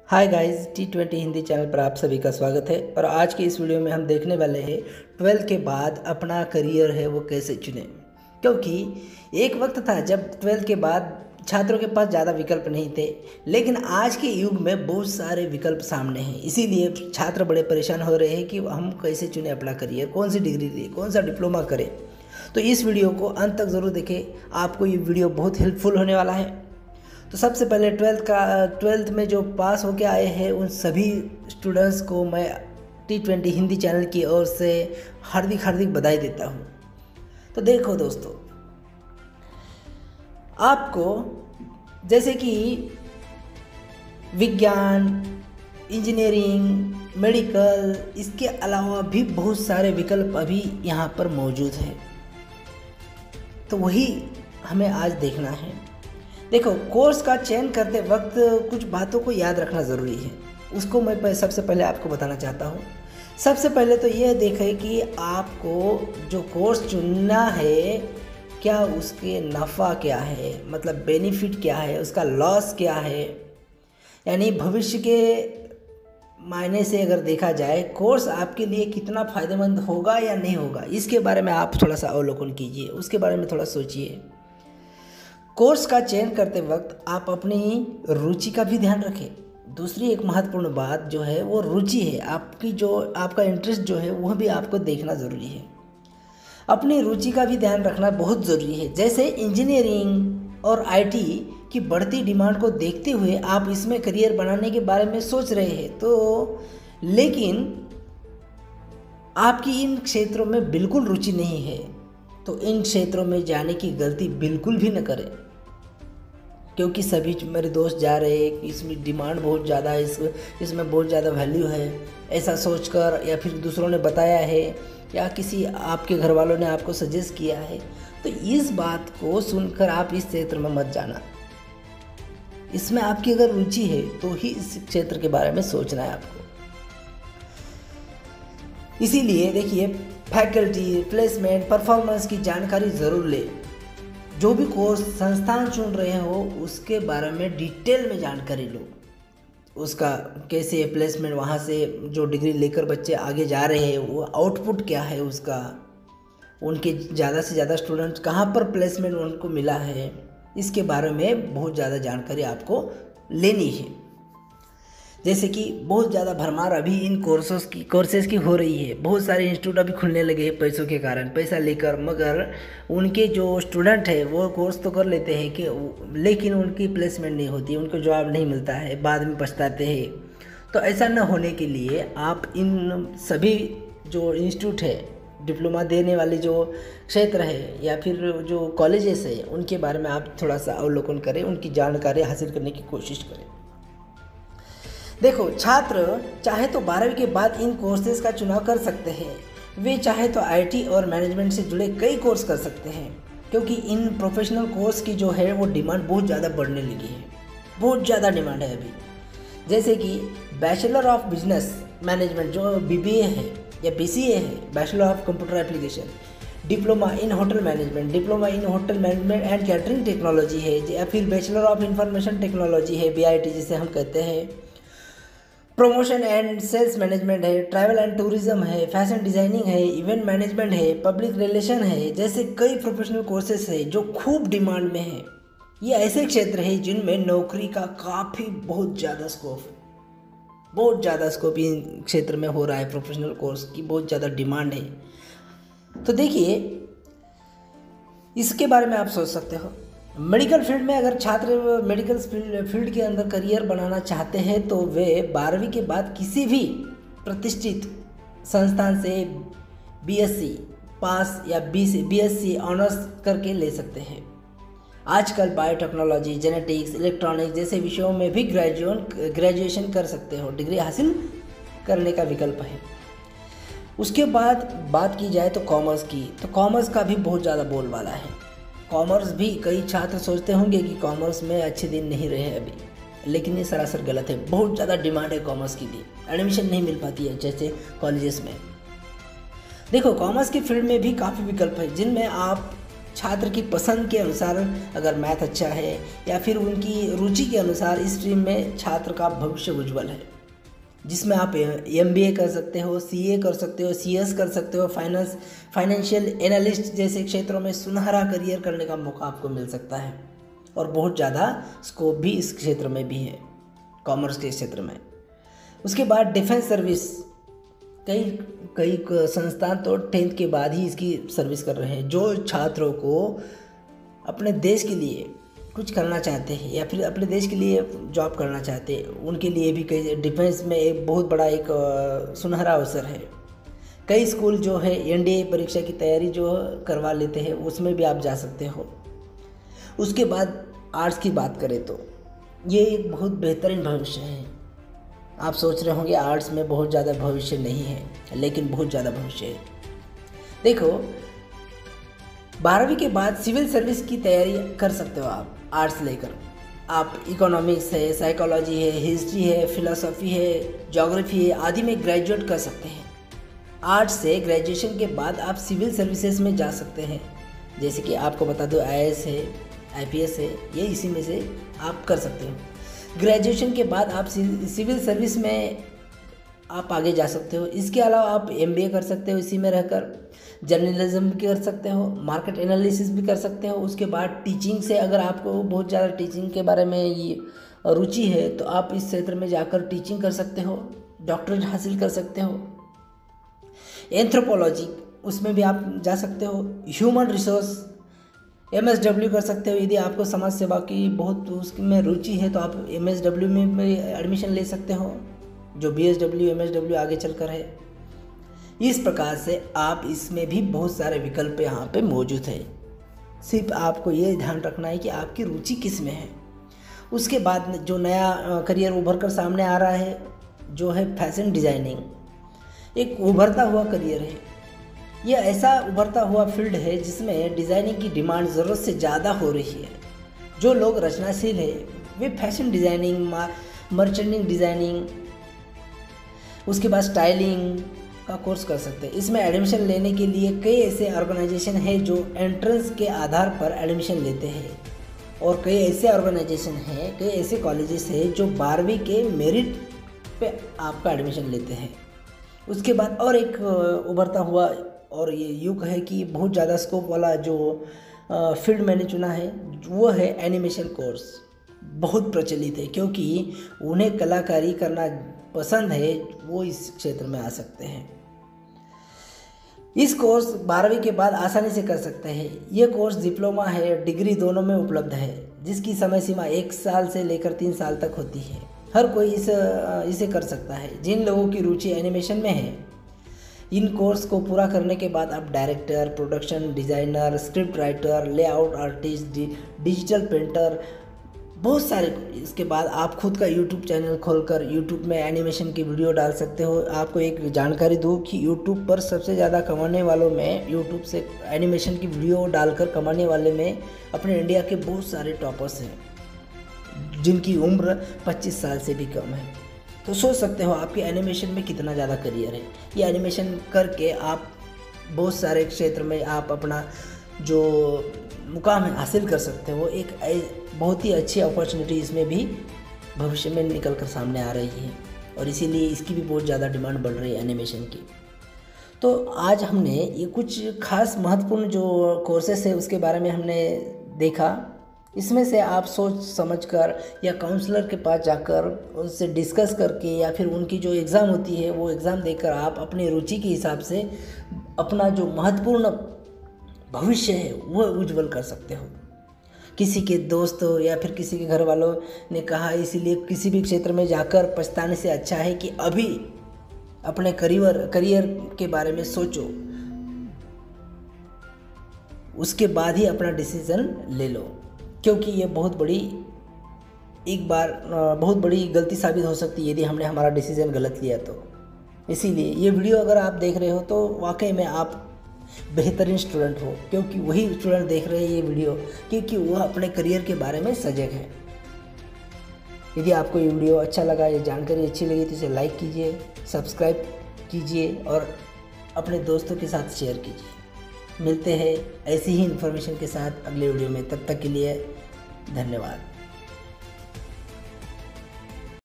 Hi guys, T20 Hindi channel पर आप सभी का स्वागत है। और आज के इस वीडियो में हम देखने वाले हैं 12th के बाद अपना करियर है वो कैसे चुनें। क्योंकि एक वक्त था जब 12th के बाद छात्रों के पास ज़्यादा विकल्प नहीं थे, लेकिन आज के युग में बहुत सारे विकल्प सामने हैं। इसीलिए छात्र बड़े परेशान हो रहे हैं कि हम कैसे चुनें अपना करियर, कौन सी डिग्री लें, कौन सा डिप्लोमा करें। तो इस वीडियो को अंत तक ज़रूर देखें, आपको ये वीडियो बहुत हेल्पफुल होने वाला है। तो सबसे पहले 12th में जो पास होके आए हैं उन सभी स्टूडेंट्स को मैं T20 हिंदी चैनल की ओर से हार्दिक बधाई देता हूँ। तो देखो दोस्तों, आपको जैसे कि विज्ञान, इंजीनियरिंग, मेडिकल, इसके अलावा भी बहुत सारे विकल्प अभी यहाँ पर मौजूद हैं। तो वही हमें आज देखना है। देखो, कोर्स का चयन करते वक्त कुछ बातों को याद रखना ज़रूरी है। उसको मैं सबसे पहले आपको बताना चाहता हूँ। सबसे पहले तो यह देखें कि आपको जो कोर्स चुनना है, क्या उसके नफ़ा क्या है, मतलब बेनिफिट क्या है, उसका लॉस क्या है। यानी भविष्य के मायने से अगर देखा जाए, कोर्स आपके लिए कितना फ़ायदेमंद होगा या नहीं होगा, इसके बारे में आप थोड़ा सा अवलोकन कीजिए, उसके बारे में थोड़ा सोचिए। कोर्स का चयन करते वक्त आप अपनी रुचि का भी ध्यान रखें। दूसरी एक महत्वपूर्ण बात जो है वो रुचि है। आपका इंटरेस्ट जो है वह भी आपको देखना ज़रूरी है। अपनी रुचि का भी ध्यान रखना बहुत ज़रूरी है। जैसे इंजीनियरिंग और आईटी की बढ़ती डिमांड को देखते हुए आप इसमें करियर बनाने के बारे में सोच रहे हैं, तो लेकिन आपकी इन क्षेत्रों में बिल्कुल रुचि नहीं है, तो इन क्षेत्रों में जाने की गलती बिल्कुल भी न करें। क्योंकि सभी मेरे दोस्त जा रहे हैं कि इसमें डिमांड बहुत ज़्यादा है, इसमें बहुत ज़्यादा वैल्यू है, ऐसा सोचकर, या फिर दूसरों ने बताया है, या किसी आपके घर वालों ने आपको सजेस्ट किया है, तो इस बात को सुनकर आप इस क्षेत्र में मत जाना। इसमें आपकी अगर रुचि है तो ही इस क्षेत्र के बारे में सोचना है आपको। इसीलिए देखिए, फैकल्टी, प्लेसमेंट, परफॉर्मेंस की जानकारी ज़रूर ले। जो भी कोर्स संस्थान चुन रहे हो उसके बारे में डिटेल में जानकारी लो। उसका कैसे प्लेसमेंट, वहाँ से जो डिग्री लेकर बच्चे आगे जा रहे हैं वो आउटपुट क्या है उसका, उनके ज़्यादा से ज़्यादा स्टूडेंट्स कहाँ पर प्लेसमेंट उनको मिला है, इसके बारे में बहुत ज़्यादा जानकारी आपको लेनी है। जैसे कि बहुत ज़्यादा भरमार अभी इन कोर्सेज़ की हो रही है। बहुत सारे इंस्टीट्यूट अभी खुलने लगे हैं पैसों के कारण, पैसा लेकर, मगर उनके जो स्टूडेंट है वो कोर्स तो कर लेते हैं कि लेकिन उनकी प्लेसमेंट नहीं होती, उनको जॉब नहीं मिलता है, बाद में पछताते हैं। तो ऐसा न होने के लिए आप इन सभी जो इंस्टीट्यूट है, डिप्लोमा देने वाले जो क्षेत्र है या फिर जो कॉलेजेस है, उनके बारे में आप थोड़ा सा अवलोकन करें, उनकी जानकारी हासिल करने की कोशिश करें। देखो, छात्र चाहे तो 12वीं के बाद इन कोर्सेज़ का चुनाव कर सकते हैं। वे चाहे तो आईटी और मैनेजमेंट से जुड़े कई कोर्स कर सकते हैं, क्योंकि इन प्रोफेशनल कोर्स की जो है वो डिमांड बहुत ज़्यादा बढ़ने लगी है। बहुत ज़्यादा डिमांड है अभी। जैसे कि बैचलर ऑफ बिजनेस मैनेजमेंट जो BBA है या BCA है, bachelor of computer application, diploma in hotel management, diploma in hotel management and catering technology है, या फिर बैचलर ऑफ इंफॉर्मेशन टेक्नोलॉजी है, BIT जिसे हम कहते हैं, प्रमोशन एंड सेल्स मैनेजमेंट है, ट्रैवल एंड टूरिज्म है, फैशन डिज़ाइनिंग है, इवेंट मैनेजमेंट है, पब्लिक रिलेशन है, जैसे कई प्रोफेशनल कोर्सेज है जो खूब डिमांड में है। ये ऐसे क्षेत्र है जिनमें नौकरी का बहुत ज़्यादा स्कोप इन क्षेत्र में हो रहा है। प्रोफेशनल कोर्स की बहुत ज़्यादा डिमांड है। तो देखिए, इसके बारे में आप सोच सकते हो। मेडिकल फील्ड में अगर छात्र मेडिकल फील्ड के अंदर करियर बनाना चाहते हैं तो वे 12वीं के बाद किसी भी प्रतिष्ठित संस्थान से BSc पास या BSc ऑनर्स करके ले सकते हैं। आजकल बायोटेक्नोलॉजी, जेनेटिक्स, इलेक्ट्रॉनिक्स जैसे विषयों में भी ग्रेजुएशन कर सकते हो, डिग्री हासिल करने का विकल्प है। उसके बाद बात की जाए तो कॉमर्स की, तो कॉमर्स का भी बहुत ज़्यादा बोलबाला है। कॉमर्स भी कई छात्र सोचते होंगे कि कॉमर्स में अच्छे दिन नहीं रहे अभी, लेकिन ये सरासर गलत है। बहुत ज़्यादा डिमांड है कॉमर्स की भी, एडमिशन नहीं मिल पाती है जैसे कॉलेजेस में। देखो, कॉमर्स की फील्ड में भी काफ़ी विकल्प है जिनमें आप छात्र की पसंद के अनुसार अगर मैथ अच्छा है या फिर उनकी रुचि के अनुसार इस स्ट्रीम में छात्र का भविष्य उज्जवल है, जिसमें आप MBA कर सकते हो, CA कर सकते हो, CS कर सकते हो, फाइनेंशियल एनालिस्ट जैसे क्षेत्रों में सुनहरा करियर करने का मौका आपको मिल सकता है और बहुत ज़्यादा स्कोप भी इस क्षेत्र में भी है, कॉमर्स के क्षेत्र में। उसके बाद डिफेंस सर्विस, कई संस्थान तो 10th के बाद ही इसकी सर्विस कर रहे हैं। जो छात्रों को अपने देश के लिए कुछ करना चाहते हैं या फिर अपने देश के लिए जॉब करना चाहते हैं, उनके लिए भी कई डिफेंस में एक बहुत बड़ा एक सुनहरा अवसर है। कई स्कूल जो है NDA परीक्षा की तैयारी जो करवा लेते हैं, उसमें भी आप जा सकते हो। उसके बाद आर्ट्स की बात करें तो ये एक बहुत बेहतरीन भविष्य है। आप सोच रहे होंगे आर्ट्स में बहुत ज़्यादा भविष्य नहीं है, लेकिन बहुत ज़्यादा भविष्य है। देखो, 12वीं के बाद सिविल सर्विस की तैयारी कर सकते हो आप आर्ट्स लेकर। आप इकोनॉमिक्स है, साइकोलॉजी है, हिस्ट्री है, फिलोसॉफी है, ज्योग्राफी है आदि में ग्रेजुएट कर सकते हैं। आर्ट्स से ग्रेजुएशन के बाद आप सिविल सर्विसेज में जा सकते हैं। जैसे कि आपको बता दो IAS है, IPS है, ये इसी में से आप कर सकते हो। ग्रेजुएशन के बाद आप सिविल सर्विस में आप आगे जा सकते हो। इसके अलावा आप MBA कर सकते हो इसी में रहकर, जर्नलिज्म भी कर सकते हो, मार्केट एनालिसिस भी कर सकते हो। उसके बाद टीचिंग से अगर आपको बहुत ज़्यादा टीचिंग के बारे में ये रुचि है तो आप इस क्षेत्र में जाकर टीचिंग कर सकते हो, डॉक्टरेट हासिल कर सकते हो। एंथ्रोपोलॉजी, उसमें भी आप जा सकते हो। ह्यूमन रिसोर्स MSW कर सकते हो। यदि आपको समाज सेवा की बहुत उसमें रुचि है तो आप MSW में एडमिशन ले सकते हो, जो BSW MSW आगे चलकर है। इस प्रकार से आप इसमें भी बहुत सारे विकल्प यहाँ पे मौजूद है। सिर्फ आपको ये ध्यान रखना है कि आपकी रुचि किस में है। उसके बाद जो नया करियर उभर कर सामने आ रहा है जो है फैशन डिज़ाइनिंग, एक उभरता हुआ करियर है। यह ऐसा उभरता हुआ फील्ड है जिसमें डिज़ाइनिंग की डिमांड ज़रूरत से ज़्यादा हो रही है। जो लोग रचनाशील है वे फैशन डिज़ाइनिंग, मर्चेंडिंग डिज़ाइनिंग, उसके बाद स्टाइलिंग का कोर्स कर सकते हैं। इसमें एडमिशन लेने के लिए कई ऐसे ऑर्गेनाइजेशन है जो एंट्रेंस के आधार पर एडमिशन लेते हैं और कई ऐसे ऑर्गेनाइजेशन हैं, कई ऐसे कॉलेजेस हैं जो 12वीं के मेरिट पे आपका एडमिशन लेते हैं। उसके बाद और एक उभरता हुआ और ये युग है कि बहुत ज़्यादा स्कोप वाला जो फील्ड मैंने चुना है वो है एनिमेशन कोर्स। बहुत प्रचलित है क्योंकि उन्हें कलाकारी करना पसंद है, वो इस क्षेत्र में आ सकते हैं। इस कोर्स 12वीं के बाद आसानी से कर सकते हैं। ये कोर्स डिप्लोमा है, डिग्री दोनों में उपलब्ध है, जिसकी समय सीमा 1 साल से लेकर 3 साल तक होती है। हर कोई इसे कर सकता है। जिन लोगों की रुचि एनिमेशन में है, इन कोर्स को पूरा करने के बाद आप director, production designer, script writer, layout artist, digital painter, बहुत सारे। इसके बाद आप खुद का यूट्यूब चैनल खोलकर यूट्यूब में एनिमेशन की वीडियो डाल सकते हो। आपको एक जानकारी दूँ कि यूट्यूब पर सबसे ज़्यादा कमाने वालों में, यूट्यूब से एनिमेशन की वीडियो डालकर कमाने वाले में अपने इंडिया के बहुत सारे टॉपर्स हैं जिनकी उम्र 25 साल से भी कम है। तो सोच सकते हो आपके एनिमेशन में कितना ज़्यादा करियर है। ये एनिमेशन करके आप बहुत सारे क्षेत्र में आप अपना जो मुकाम है हासिल कर सकते हो। एक बहुत ही अच्छी अपॉर्चुनिटी इसमें भी भविष्य में निकल कर सामने आ रही है और इसीलिए इसकी भी बहुत ज़्यादा डिमांड बढ़ रही है एनिमेशन की। तो आज हमने ये कुछ खास महत्वपूर्ण जो कोर्सेस है उसके बारे में हमने देखा। इसमें से आप सोच समझकर या काउंसलर के पास जाकर उनसे डिस्कस करके या फिर उनकी जो एग्ज़ाम होती है वो एग्ज़ाम देकर आप अपनी रुचि के हिसाब से अपना जो महत्वपूर्ण भविष्य है वो उज्जवल कर सकते हो। किसी के दोस्त या फिर किसी के घर वालों ने कहा, इसीलिए किसी भी क्षेत्र में जाकर पछताने से अच्छा है कि अभी अपने करियर के बारे में सोचो, उसके बाद ही अपना डिसीज़न ले लो, क्योंकि ये बहुत बड़ी गलती साबित हो सकती है यदि हमने हमारा डिसीज़न गलत लिया तो। इसीलिए ये वीडियो अगर आप देख रहे हो तो वाकई में आप बेहतरीन स्टूडेंट हो, क्योंकि वही स्टूडेंट देख रहे हैं ये वीडियो क्योंकि वह अपने करियर के बारे में सजग है। यदि आपको ये वीडियो अच्छा लगा, ये जानकारी अच्छी लगी तो इसे लाइक कीजिए, सब्सक्राइब कीजिए और अपने दोस्तों के साथ शेयर कीजिए। मिलते हैं ऐसी ही इन्फॉर्मेशन के साथ अगले वीडियो में। तब तक के लिए धन्यवाद।